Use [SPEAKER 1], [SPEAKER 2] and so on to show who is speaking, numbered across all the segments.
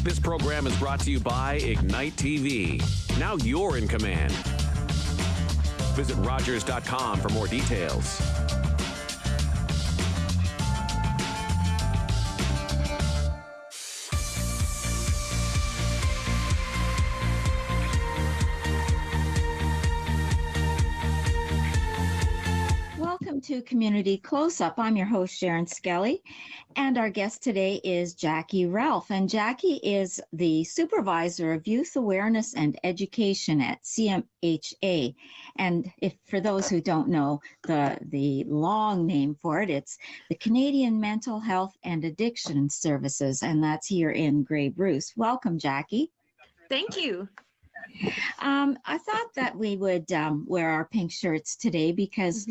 [SPEAKER 1] This program is brought to you by Ignite TV. Now you're in command. Visit Rogers.com for more details.
[SPEAKER 2] Welcome to Community Close-Up. I'm your host, Sharen Skelly, and our guest today is Jackie Ralph. And Jackie is the Supervisor of Youth Awareness and Education at CMHA. And if for those who don't know the long name for it, it's the Canadian Mental Health and Addiction Services, and that's here in Grey Bruce. Welcome, Jackie.
[SPEAKER 3] Thank you.
[SPEAKER 2] I thought that we would wear our pink shirts today because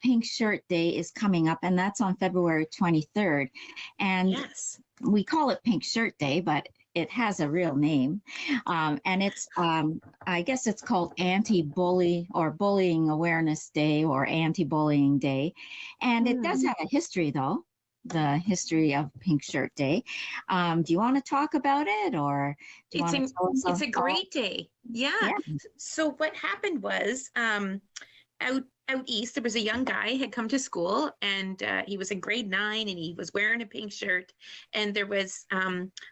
[SPEAKER 2] Pink Shirt Day is coming up, and that's on February 23rd. And
[SPEAKER 3] yes,
[SPEAKER 2] we call it Pink Shirt Day, but it has a real name. And it's, I guess it's called Anti-Bully or Bullying Awareness Day or Anti-Bullying Day. And it does have a history, though. The history of Pink Shirt Day. Do you want to talk about it, or do you want to tell us?
[SPEAKER 3] It's a great day. Yeah. So what happened was, out east, there was a young guy had come to school, and he was in grade 9, and he was wearing a pink shirt, and there was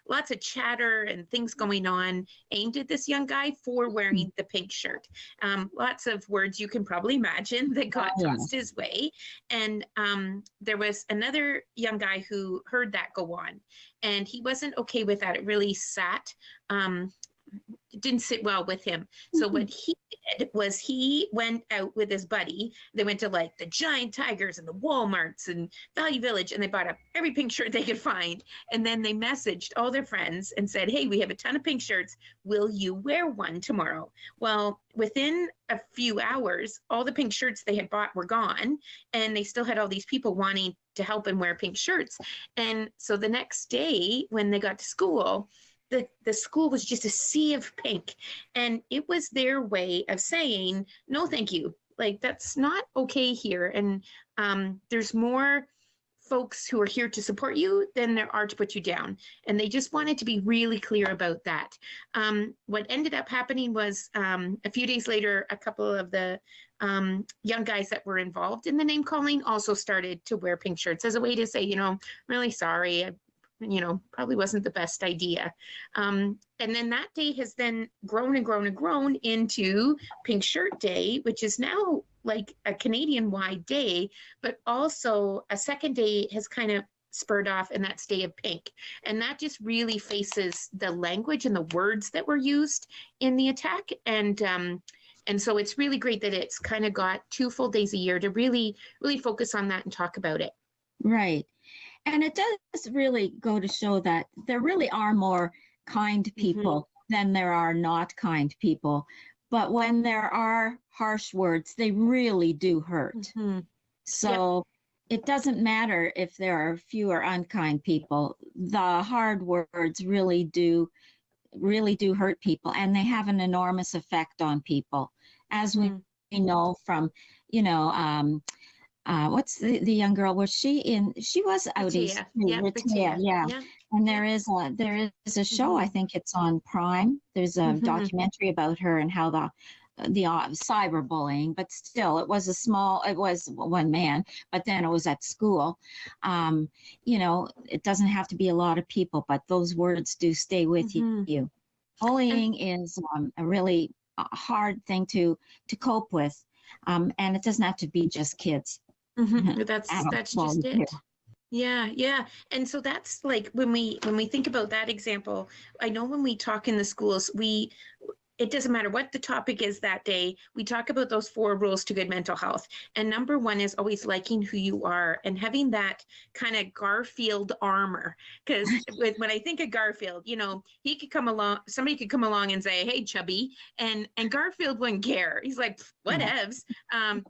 [SPEAKER 3] lots of chatter and things going on aimed at this young guy for wearing the pink shirt. Lots of words you can probably imagine that got tossed his way. And there was another young guy who heard that go on, and he wasn't okay with that. It really it didn't sit well with him. So what he did was he went out with his buddy. They went to like the Giant Tigers and the Walmarts and Value Village, and they bought up every pink shirt they could find. And then they messaged all their friends and said, hey, we have a ton of pink shirts. Will you wear one tomorrow? Well, within a few hours, all the pink shirts they had bought were gone, and they still had all these people wanting to help and wear pink shirts. And so the next day when they got to school, the school was just a sea of pink, and it was their way of saying, no, thank you. Like, that's not okay here. And there's more folks who are here to support you than there are to put you down. And they just wanted to be really clear about that. What ended up happening was a few days later, a couple of the young guys that were involved in the name calling also started to wear pink shirts as a way to say, I'm really sorry. Probably wasn't the best idea. And then that day has then grown and grown and grown into Pink Shirt Day, which is now like a Canadian-wide day, but also a second day has kind of spurred off, and that's Day of Pink. And that just really faces the language and the words that were used in the attack. And so it's really great that it's kind of got 2 full days a year to really, really focus on that and talk about it.
[SPEAKER 2] Right. And it does really go to show that there really are more kind people than there are not kind people. But when there are harsh words, they really do hurt. So it doesn't matter if there are fewer unkind people. The hard words really do hurt people, and they have an enormous effect on people. As we know from, what's the young girl? Was she in? She was out east. Yeah. And there is a show. I think it's on Prime. There's a documentary about her and how the cyberbullying. But still, it was one man. But then it was at school. It doesn't have to be a lot of people, but those words do stay with you. Bullying is a really hard thing to cope with, and it doesn't have to be just kids.
[SPEAKER 3] That's just it. Yeah. And so that's like when we think about that example, I know when we talk in the schools, it doesn't matter what the topic is that day, we talk about those 4 rules to good mental health. And number 1 is always liking who you are and having that kind of Garfield armor. Because when I think of Garfield, he could come along, somebody could come along and say, hey, chubby, and Garfield wouldn't care. He's like, whatevs.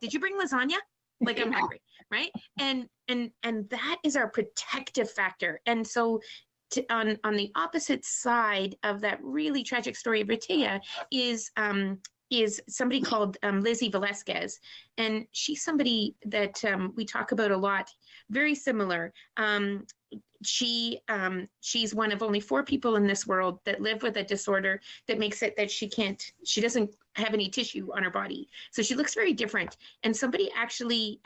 [SPEAKER 3] Did you bring lasagna? Like, I'm hungry, right? And that is our protective factor. And so on the opposite side of that really tragic story of Ritea is somebody called Lizzie Velasquez. And she's somebody that we talk about a lot, very similar. she's one of only 4 people in this world that live with a disorder that makes it that she doesn't have any tissue on her body. So she looks very different. And somebody actually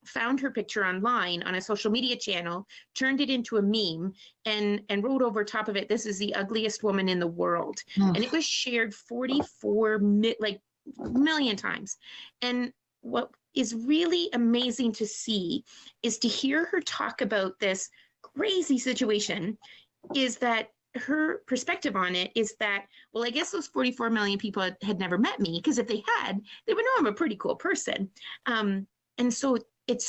[SPEAKER 3] found her picture online on a social media channel, turned it into a meme, and wrote over top of it, "This is the ugliest woman in the world." And it was shared 44 million times. And what is really amazing to see is to hear her talk about this crazy situation, is that her perspective on it is that, well, I guess those 44 million people had never met me, because if they had, they would know I'm a pretty cool person. And so it's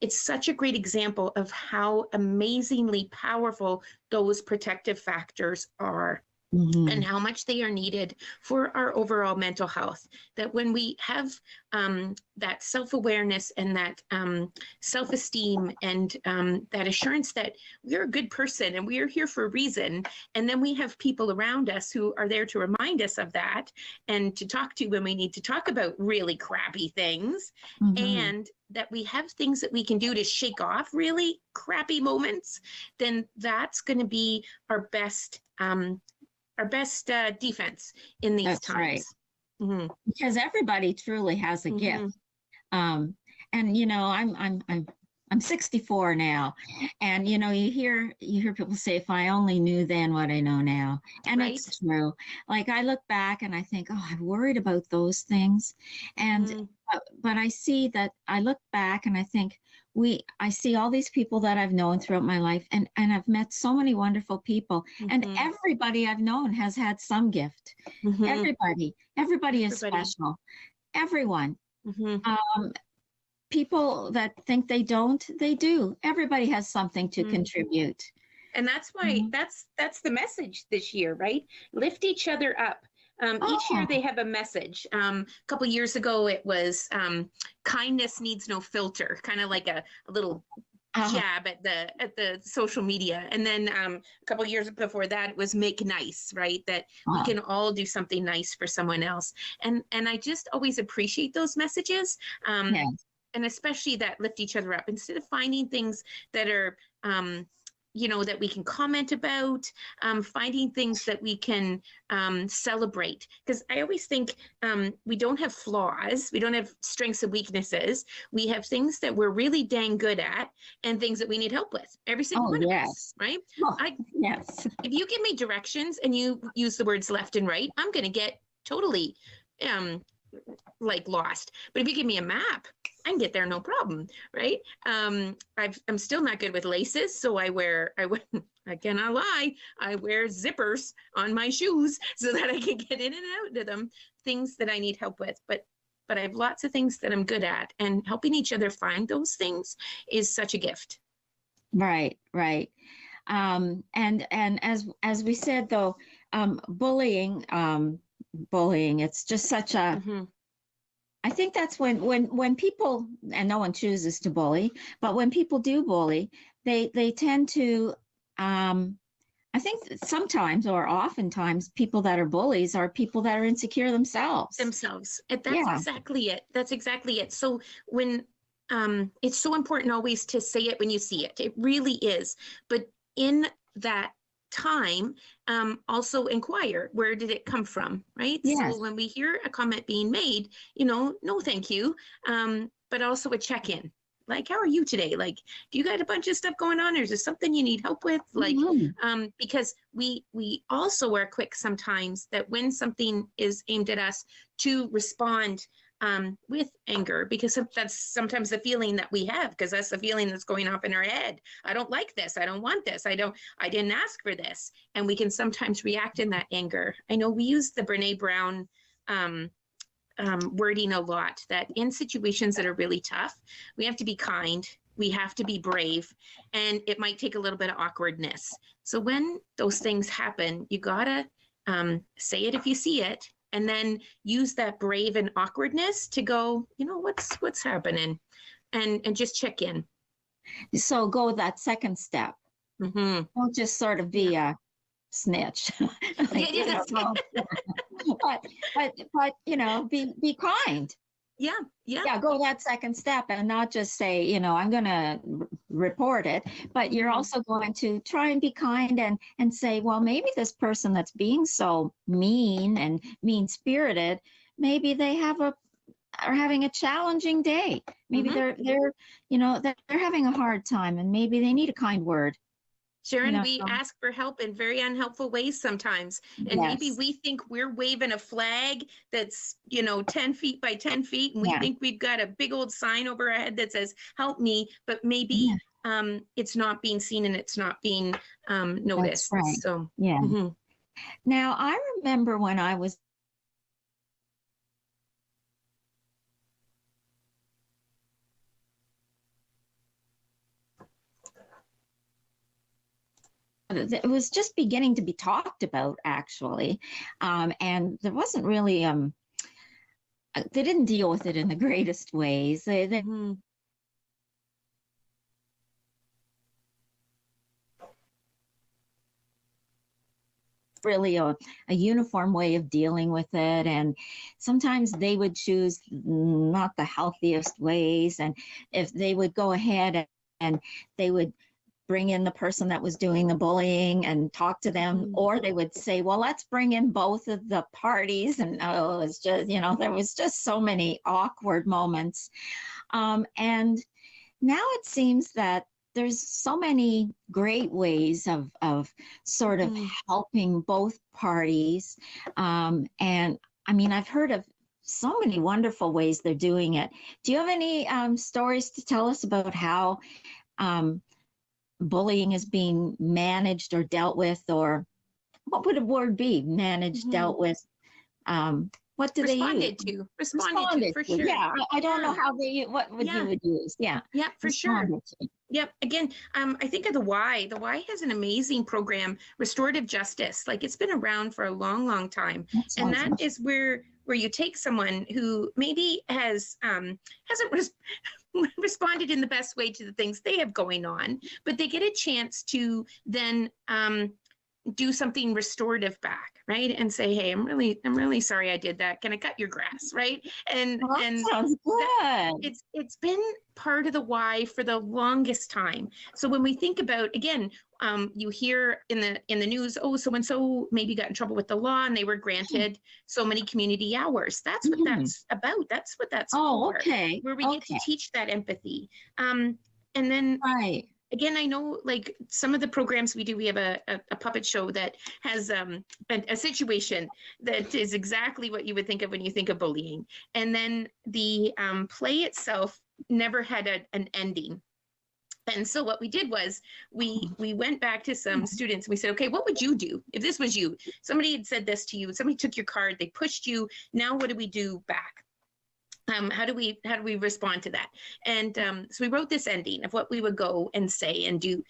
[SPEAKER 3] such a great example of how amazingly powerful those protective factors are. Mm-hmm. And how much they are needed for our overall mental health. That when we have that self-awareness and that self-esteem and that assurance that we're a good person and we are here for a reason, and then we have people around us who are there to remind us of that and to talk to when we need to talk about really crappy things, mm-hmm. and that we have things that we can do to shake off really crappy moments, then that's going to be our best defense in these
[SPEAKER 2] That's
[SPEAKER 3] times.
[SPEAKER 2] Right.
[SPEAKER 3] Mm-hmm.
[SPEAKER 2] Because everybody truly has a mm-hmm. gift. And you know, I'm 64 now, and you know, you hear people say, "If I only knew then what I know now," and right. It's true. Like I look back and I think, "Oh, I've worried about those things," and but I see that I look back and I think I see all these people that I've known throughout my life, and I've met so many wonderful people, mm-hmm. and everybody I've known has had some gift. Mm-hmm. Everybody is special. Everyone. Mm-hmm. People that think they don't, they do. Everybody has something to mm-hmm. contribute.
[SPEAKER 3] And that's why mm-hmm. that's the message this year, right? Lift each other up. Each year they have a message. A couple of years ago, it was kindness needs no filter, kind of like a little jab at the social media. And then a couple of years before that, it was make nice, right? That we can all do something nice for someone else. And I just always appreciate those messages. Yes. And especially that lift each other up, instead of finding things that are, that we can comment about, finding things that we can celebrate. Because I always think we don't have flaws. We don't have strengths and weaknesses. We have things that we're really dang good at and things that we need help with. Every single one of us, right?
[SPEAKER 2] Yes.
[SPEAKER 3] If you give me directions and you use the words left and right, I'm going to get totally lost. But if you give me a map, I can get there no problem, right? I'm still not good with laces, so I cannot lie, I wear zippers on my shoes so that I can get in and out of them, things that I need help with. But I have lots of things that I'm good at, and helping each other find those things is such a gift.
[SPEAKER 2] Right. And as we said, though, bullying, it's just such a, mm-hmm. I think that's when people, and no one chooses to bully, but when people do bully, they tend to, I think sometimes or oftentimes people that are bullies are people that are insecure themselves.
[SPEAKER 3] And that's exactly it. So when, it's so important always to say it when you see it. It really is. But in that time, also inquire, where did it come from, right? Yes. So when we hear a comment being made, no thank you, but also a check-in, like, how are you today? Like, do you got a bunch of stuff going on, or is there something you need help with? Like, mm-hmm. Because we also are quick sometimes that when something is aimed at us to respond with anger, because that's sometimes the feeling that we have, because that's the feeling that's going off in our head. I don't like this. I don't want this. I didn't ask for this. And we can sometimes react in that anger. I know we use the Brene Brown wording a lot, that in situations that are really tough, we have to be kind. We have to be brave, and it might take a little bit of awkwardness. So when those things happen, you gotta say it if you see it, and then use that brave and awkwardness to go, what's happening, and just check in.
[SPEAKER 2] So go that second step. Mm-hmm. Don't just sort of be a snitch. But be kind. Yeah, go that second step and not just say, you know, I'm going to report it, but you're also going to try and be kind and say, well, maybe this person that's being so mean and mean-spirited, maybe they are having a challenging day. Maybe they're you know, they're having a hard time, and maybe they need a kind word.
[SPEAKER 3] Sharen, you know, we ask for help in very unhelpful ways sometimes. And maybe we think we're waving a flag that's, you know, 10 feet by 10 feet. And we think we've got a big old sign over our head that says, help me. But maybe it's not being seen and it's not being noticed.
[SPEAKER 2] That's right.
[SPEAKER 3] So,
[SPEAKER 2] Now, I remember when I was it was just beginning to be talked about, actually, and there wasn't really they didn't deal with it in the greatest ways. They really a uniform way of dealing with it, and sometimes they would choose not the healthiest ways, and if they would go ahead and they would bring in the person that was doing the bullying and talk to them, or they would say, well, let's bring in both of the parties. And it was just, you know, there was just so many awkward moments. And now it seems that there's so many great ways of sort of helping both parties. And I mean, I've heard of so many wonderful ways they're doing it. Do you have any stories to tell us about how bullying is being managed or dealt with, or what would a word be? Managed, dealt with. What do they use?
[SPEAKER 3] Responded to, for sure.
[SPEAKER 2] Yeah, I don't know how what would you would use. Yeah,
[SPEAKER 3] for sure. Yep. Again, I think of the Y. The Y has an amazing program, Restorative Justice. Like, it's been around for a long, long time, and that is where you take someone who maybe hasn't responded in the best way to the things they have going on, but they get a chance to then do something restorative back, right? And say, hey, I'm really sorry I did that. Can I cut your grass, right? And
[SPEAKER 2] sounds good.
[SPEAKER 3] It's been part of the why for the longest time. So when we think about, again, you hear in the news, oh, so and so maybe got in trouble with the law and they were granted so many community hours. That's what that's about. That's what that's for.
[SPEAKER 2] Okay.
[SPEAKER 3] Where we get to teach that empathy. And then again, I know, like, some of the programs we do, we have a puppet show that has a situation that is exactly what you would think of when you think of bullying. And then the play itself never had an ending. And so what we did was we went back to some students and we said, okay, what would you do if this was you? Somebody had said this to you, somebody took your card, they pushed you. Now what do we do back? How do we respond to that? And so we wrote this ending of what we would go and say and do.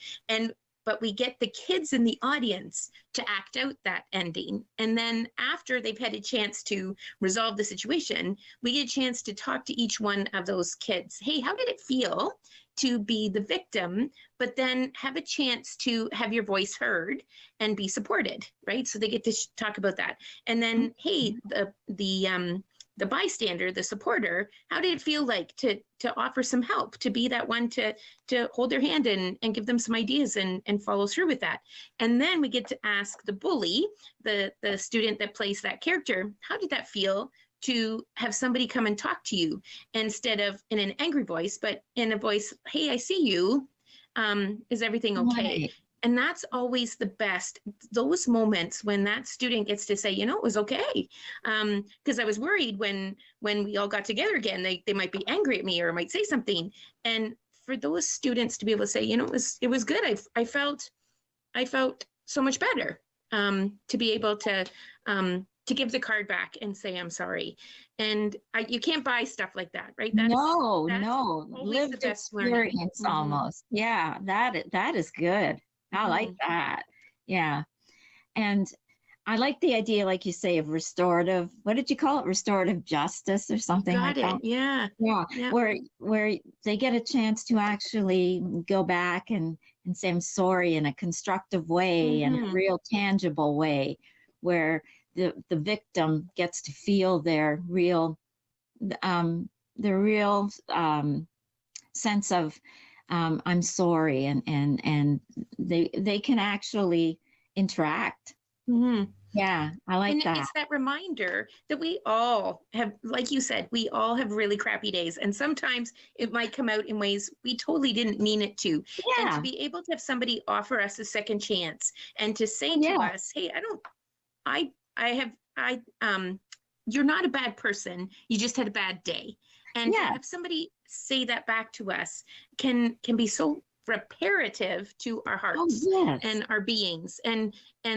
[SPEAKER 3] But we get the kids in the audience to act out that ending. And then after they've had a chance to resolve the situation, we get a chance to talk to each one of those kids. Hey, how did it feel to be the victim, but then have a chance to have your voice heard and be supported, right? So they get to talk about that. And then, hey, the bystander, the supporter, how did it feel like to offer some help, to be that one to hold their hand and give them some ideas and follow through with that? And then we get to ask the bully, the student that plays that character, how did that feel to have somebody come and talk to you instead of in an angry voice, but in a voice, hey, I see you. Is everything okay? Right. And that's always the best, those moments when that student gets to say, you know, it was okay. Because I was worried when we all got together again, they might be angry at me or might say something. And for those students to be able to say, you know, it was good. I felt so much better to be able to give the card back and say, I'm sorry. And you can't buy stuff like that, right? That's
[SPEAKER 2] Lived experience almost. Yeah, that is good. I like that. Yeah. And I like the idea, like you say, of restorative, what did you call it? Restorative justice or something like that?
[SPEAKER 3] Yeah.
[SPEAKER 2] Where they get a chance to actually go back and say, I'm sorry, in a constructive way, in a real tangible way, where the victim gets to feel their real real sense of I'm sorry, and they can actually interact.
[SPEAKER 3] Mm-hmm.
[SPEAKER 2] Yeah, I like that.
[SPEAKER 3] It's that reminder that we all have, like you said, we all have really crappy days. And sometimes it might come out in ways we totally didn't mean it to.
[SPEAKER 2] Yeah.
[SPEAKER 3] And to be able to have somebody offer us a second chance and to say to us, hey, you're not a bad person. You just had a bad day. And to have somebody say that back to us can be so reparative to our hearts and our beings, and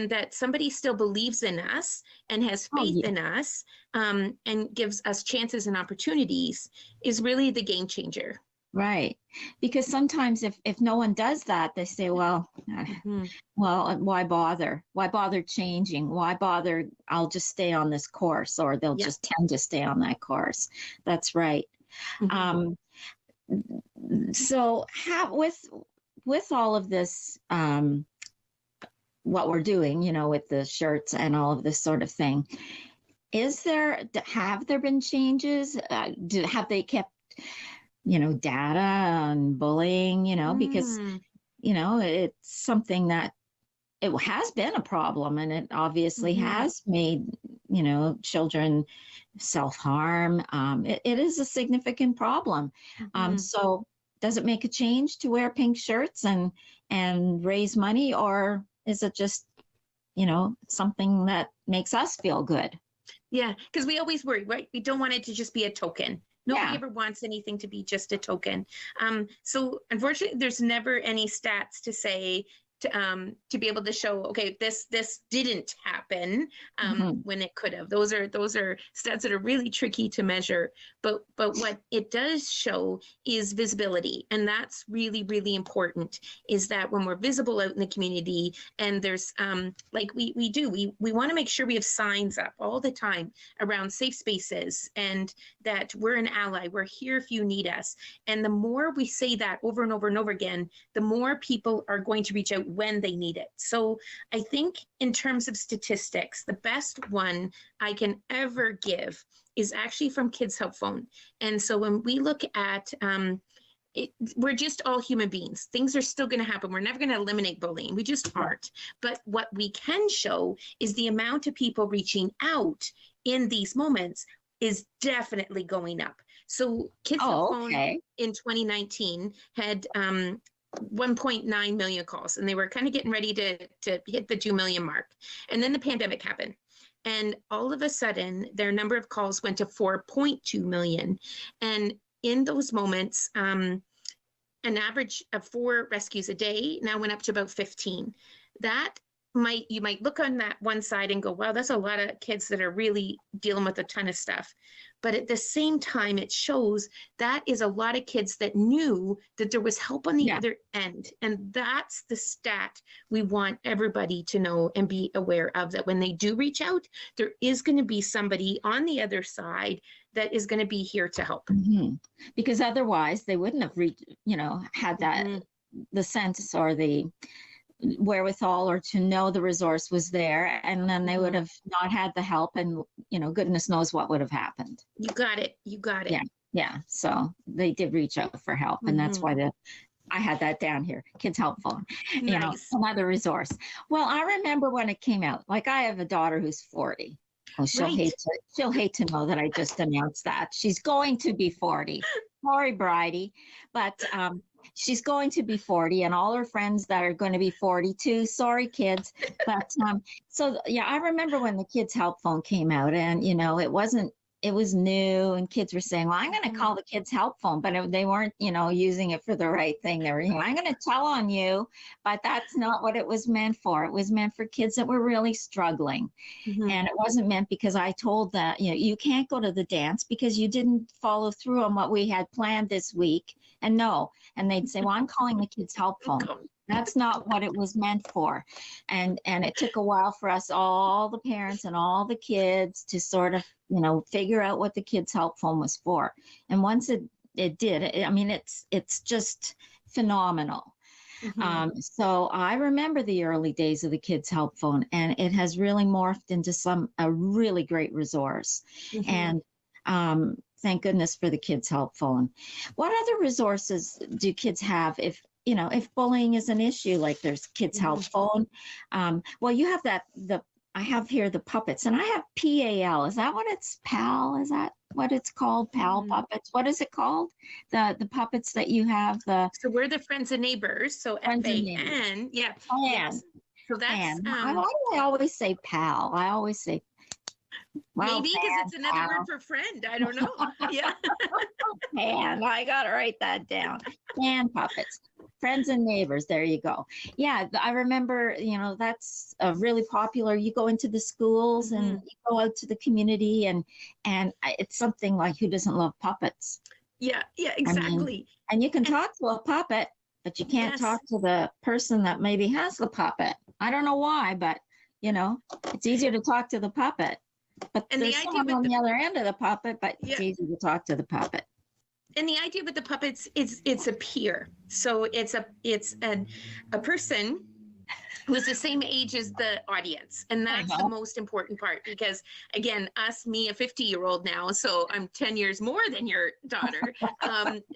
[SPEAKER 3] that somebody still believes in us and has faith in us, and gives us chances and opportunities is really the game changer.
[SPEAKER 2] Right. Because sometimes if no one does that, they say, well, why bother? Why bother changing? Why bother? I'll just stay on this course, or they'll just tend to stay on that course. That's right. So with all of this, what we're doing, you know, with the shirts and all of this sort of thing, have there been changes? Have they kept, you know, data on bullying, you know, because, you know, it's something that it has been a problem, and it obviously has made, you know, children self-harm. It is a significant problem. So does it make a change to wear pink shirts and raise money, or is it just, you know, something that makes us feel good?
[SPEAKER 3] Yeah, because we always worry, right? We don't want it to just be a token. Nobody ever wants anything to be just a token. So unfortunately, there's never any stats to say to be able to show, okay, this didn't happen when it could have. Those are stats that are really tricky to measure. But what it does show is visibility, and that's really, really important. Is that when we're visible out in the community, and there's like we want to make sure we have signs up all the time around safe spaces, and that we're an ally. We're here if you need us. And the more we say that over and over and over again, the more people are going to reach out when they need it. So I think in terms of statistics, the best one I can ever give is actually from Kids Help Phone. And so when we look at we're just all human beings. Things are still going to happen. We're never going to eliminate bullying. We just aren't. But what we can show is the amount of people reaching out in these moments is definitely going up. So Kids Help Phone in 2019 had 1.9 million calls, and they were kind of getting ready to hit the 2 million mark. And then the pandemic happened. And all of a sudden, their number of calls went to 4.2 million. And in those moments, an average of 4 rescues a day now went up to about 15. That you might look on that one side and go, wow, that's a lot of kids that are really dealing with a ton of stuff. But at the same time, it shows that is a lot of kids that knew that there was help on the other end. And that's the stat we want everybody to know and be aware of, that when they do reach out, there is going to be somebody on the other side that is going to be here to help.
[SPEAKER 2] Because otherwise they wouldn't have had that, the sense or the wherewithal, or to know the resource was there, and then they would have not had the help, and goodness knows what would have happened.
[SPEAKER 3] You got it.
[SPEAKER 2] Yeah. So they did reach out for help, and that's why I had that down here. Kids Help Phone, another resource. Well, I remember when it came out. Like, I have a daughter who's 40. Oh, she'll hate to know that I just announced that she's going to be 40. Sorry, Bridie, but she's going to be 40, and all her friends that are going to be 42. Sorry, kids. But I remember when the Kids Help Phone came out, and it was new, and kids were saying, well, I'm going to call the Kids Help Phone, but they weren't, using it for the right thing. They were, I'm going to tell on you, but that's not what it was meant for. It was meant for kids that were really struggling. And it wasn't meant because I told that, you can't go to the dance because you didn't follow through on what we had planned this week. And they'd say, well, I'm calling the Kids Help Phone. That's not what it was meant for. And it took a while for us, all the parents and all the kids, to sort of, figure out what the Kids Help Phone was for. And once it did, it's just phenomenal. So I remember the early days of the Kids Help Phone, and it has really morphed into a really great resource. And thank goodness for the Kids Help Phone. What other resources do kids have if, if bullying is an issue, like there's Kids Help Phone? Well, you have I have here the puppets, and I have PAL. Is that what it's PAL? Is that what it's called? PAL puppets? What is it called? The puppets that you have?
[SPEAKER 3] So we're the Friends and Neighbors. So FAN. Yeah. Yes. So that's
[SPEAKER 2] why do I always say PAL? I always say
[SPEAKER 3] maybe because it's another word for friend. I don't know. Yeah.
[SPEAKER 2] Man, I gotta write that down. Fan puppets, Friends and Neighbors. There you go. Yeah, I remember. That's really popular. You go into the schools and you go out to the community, and it's something like, who doesn't love puppets?
[SPEAKER 3] Yeah. Yeah. Exactly.
[SPEAKER 2] And you can talk to a puppet, but you can't talk to the person that maybe has the puppet. I don't know why, but it's easier to talk to the puppet. But there's someone on the other end of the puppet, but it's easy to talk to the puppet.
[SPEAKER 3] And the idea with the puppets is it's a peer. So it's a person who is the same age as the audience. And that's the most important part, because again, me, a 50-year-old now, so I'm 10 years more than your daughter,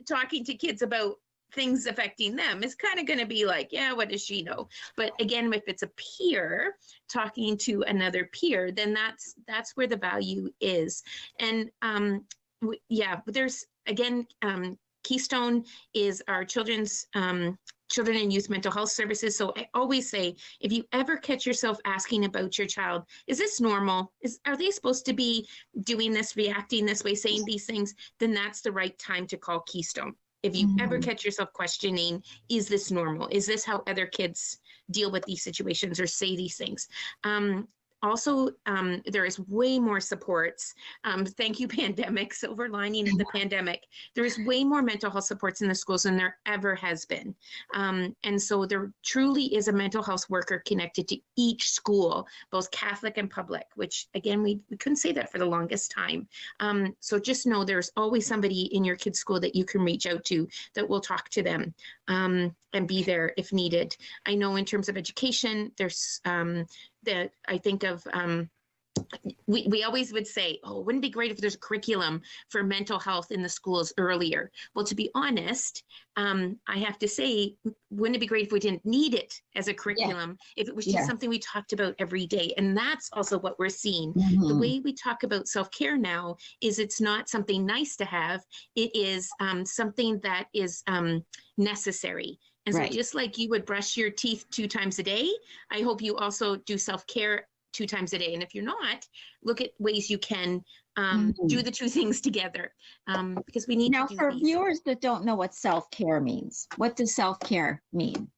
[SPEAKER 3] talking to kids about things affecting them is kind of going to be like, yeah, what does she know? But again, if it's a peer talking to another peer, then that's where the value is. And there's again, Keystone is our children and youth mental health services. So I always say, if you ever catch yourself asking about your child, is this normal? Are they supposed to be doing this, reacting this way, saying these things? Then that's the right time to call Keystone. If you ever catch yourself questioning, is this normal? Is this how other kids deal with these situations or say these things? Also, there is way more supports. Thank you, pandemic, silver lining in the pandemic. There is way more mental health supports in the schools than there ever has been. And so there truly is a mental health worker connected to each school, both Catholic and public, which again, we couldn't say that for the longest time. So just know there's always somebody in your kid's school that you can reach out to that will talk to them and be there if needed. I know in terms of education, there's that I think of, we always would say, oh, wouldn't it be great if there's a curriculum for mental health in the schools earlier? Well, to be honest, I have to say, wouldn't it be great if we didn't need it as a curriculum, if it was just something we talked about every day? And that's also what we're seeing. The way we talk about self-care now is it's not something nice to have. It is something that is necessary. And so just like you would brush your teeth 2 times a day, I hope you also do self-care 2 times a day. And if you're not, look at ways you can do the 2 things together, because we need
[SPEAKER 2] now,
[SPEAKER 3] to do
[SPEAKER 2] for
[SPEAKER 3] these.
[SPEAKER 2] Viewers that don't know what self-care means, what does self-care mean?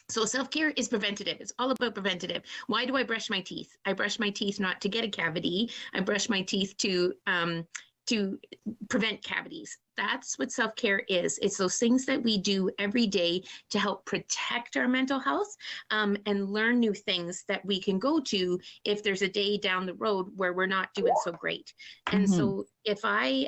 [SPEAKER 3] So self-care is preventative. It's all about preventative. Why do I brush my teeth? I brush my teeth not to get a cavity. I brush my teeth to prevent cavities. That's what self-care is. It's those things that we do every day to help protect our mental health, and learn new things that we can go to if there's a day down the road where we're not doing so great. And so if I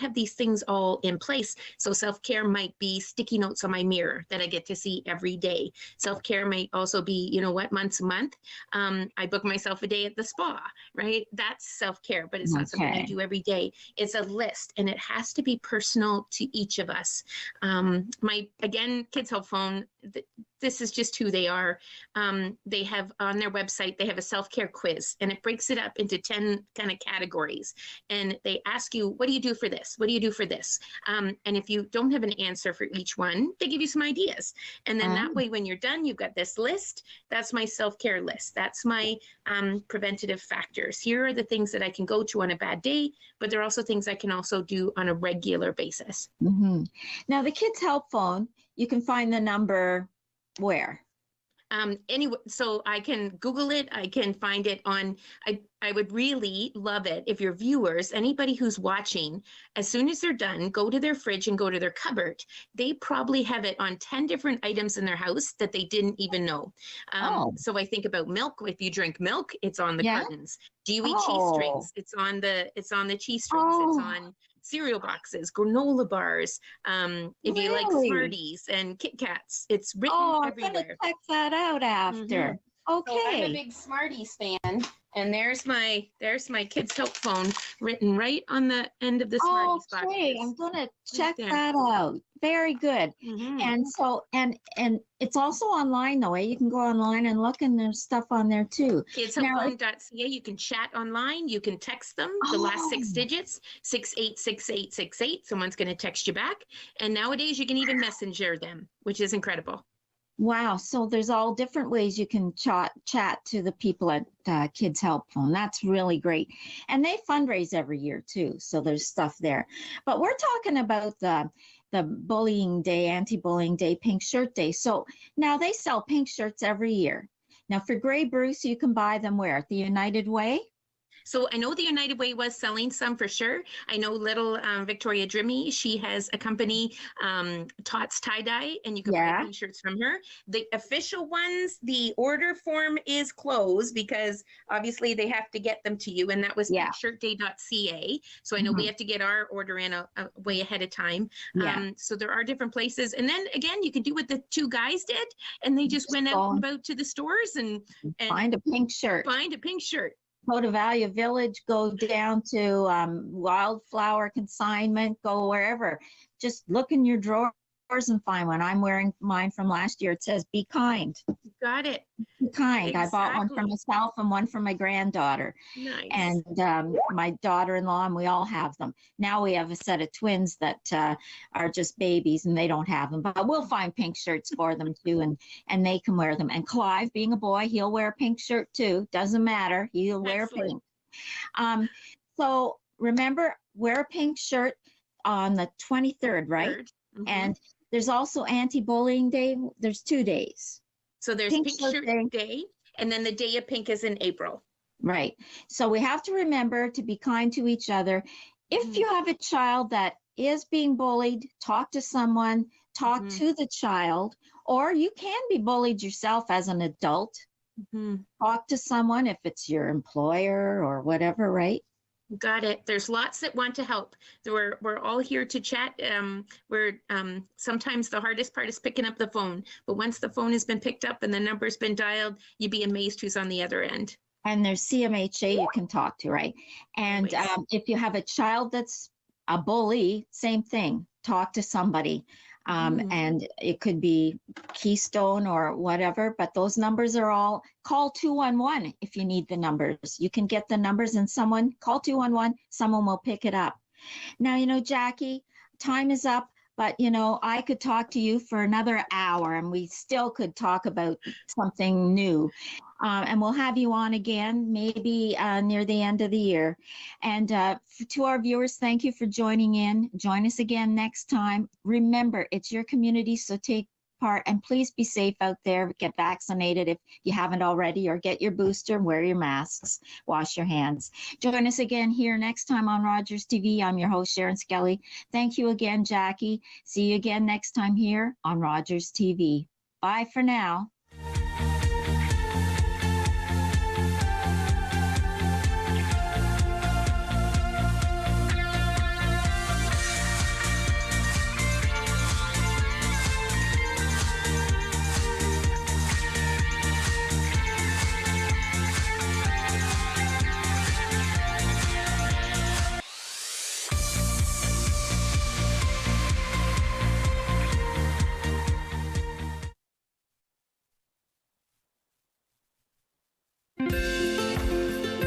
[SPEAKER 3] have these things all in place, so self-care might be sticky notes on my mirror that I get to see every day. Self-care might also be, once a month, I book myself a day at the spa, right? That's self-care, but it's not something I do every day. It's a list, and it has to be personal to each of us. Kids Help Phone, this is just who they are. They have on their website, they have a self-care quiz, and it breaks it up into 10 kind of categories. And they ask you, what do you do for this? What do you do for this? And if you don't have an answer for each one, they give you some ideas. And then that way, when you're done, you've got this list. That's my self-care list. That's my preventative factors. Here are the things that I can go to on a bad day, but there are also things I can also do on a regular basis.
[SPEAKER 2] Now, the Kids Help Phone, you can find the number where?
[SPEAKER 3] Anyway, so I can Google it. I can find it on, I would really love it if your viewers, anybody who's watching, as soon as they're done, go to their fridge and go to their cupboard. They probably have it on 10 different items in their house that they didn't even know. So I think about milk. If you drink milk, it's on the cartons. Do you eat cheese strings? It's on the cheese strings. It's on cereal boxes, granola bars. If you like Smarties and Kit Kats, it's written everywhere.
[SPEAKER 2] I'm gonna check that out after. Okay.
[SPEAKER 3] So I'm a big Smarties fan. And there's my Kids Help phone written right on the end of the Smarties box.
[SPEAKER 2] Okay, I'm gonna check that out. Very good. And so and it's also online though. You can go online and look, and there's stuff on there too.
[SPEAKER 3] Kidshelpphone.ca. You can chat online. You can text them the last 6 digits, 686868. Someone's going to text you back. And nowadays you can even messenger them, which is incredible.
[SPEAKER 2] Wow. So there's all different ways you can chat to the people at Kids Help Phone. That's really great. And they fundraise every year too. So there's stuff there. But we're talking about the bullying day, anti-bullying day, pink shirt day. So now they sell pink shirts every year. Now for Grey Bruce, you can buy them where? At the United Way?
[SPEAKER 3] So I know the United Way was selling some for sure. I know little Victoria Drimmy, she has a company, Tots Tie-Dye, and you can buy pink shirts from her. The official ones, the order form is closed because obviously they have to get them to you, and that was pinkshirtday.ca. So I know we have to get our order in a way ahead of time. So there are different places. And then again, you can do what the two guys did, and they just went out and about to the stores and
[SPEAKER 2] find a pink shirt.
[SPEAKER 3] Find a pink shirt.
[SPEAKER 2] Go to Value Village, go down to Wildflower Consignment, go wherever. Just look in your drawers and find one. I'm wearing mine from last year. It says, be kind.
[SPEAKER 3] Got it.
[SPEAKER 2] Be kind. Exactly. I bought one for myself and one for my granddaughter.
[SPEAKER 3] Nice.
[SPEAKER 2] And my daughter-in-law, and we all have them. Now we have a set of twins that are just babies and they don't have them. But we'll find pink shirts for them too, and they can wear them. And Clive, being a boy, he'll wear a pink shirt too. Doesn't matter. He'll wear pink. So remember, wear a pink shirt on the 23rd, right? And there's also Anti-Bullying Day. There's 2 days.
[SPEAKER 3] So there's Pink Shirt Day, and then the Day of Pink is in April.
[SPEAKER 2] Right. So we have to remember to be kind to each other. If you have a child that is being bullied, talk to someone, talk to the child, or you can be bullied yourself as an adult. Talk to someone if it's your employer or whatever, right?
[SPEAKER 3] Got it. There's lots that want to help. We're all here to chat. Sometimes the hardest part is picking up the phone, but once the phone has been picked up and the number's been dialed, you'd be amazed who's on the other end.
[SPEAKER 2] And there's CMHA you can talk to, right? And if you have a child that's a bully, same thing. Talk to somebody. And it could be Keystone or whatever, but those numbers are all, call 211 if you need the numbers. You can get the numbers and call 211, someone will pick it up. Now, Jackie, time is up, but, I could talk to you for another hour and we still could talk about something new. And we'll have you on again, maybe near the end of the year. And to our viewers, thank you for joining in. Join us again next time. Remember, it's your community, so take part. And please be safe out there. Get vaccinated if you haven't already, or get your booster, wear your masks, wash your hands. Join us again here next time on Rogers TV. I'm your host, Sharen Skelly. Thank you again, Jackie. See you again next time here on Rogers TV. Bye for now.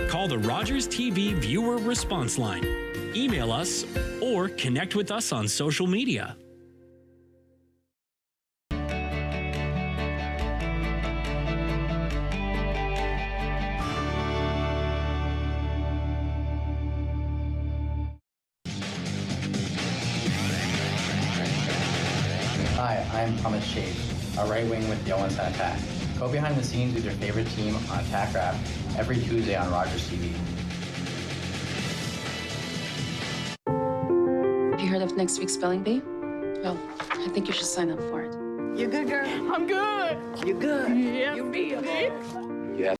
[SPEAKER 4] Call the Rogers TV viewer response line, email us, or connect with us on social media.
[SPEAKER 5] Hi, I'm Thomas Shade, a right wing with the Owens Attack. Go behind the scenes with your favorite team on Attack Rap every Tuesday on Rogers TV.
[SPEAKER 6] Have you heard of next week's spelling bee? Well, I think you should sign up for it.
[SPEAKER 7] You good, girl?
[SPEAKER 8] I'm good.
[SPEAKER 7] You good?
[SPEAKER 8] Yeah,
[SPEAKER 7] you
[SPEAKER 8] me.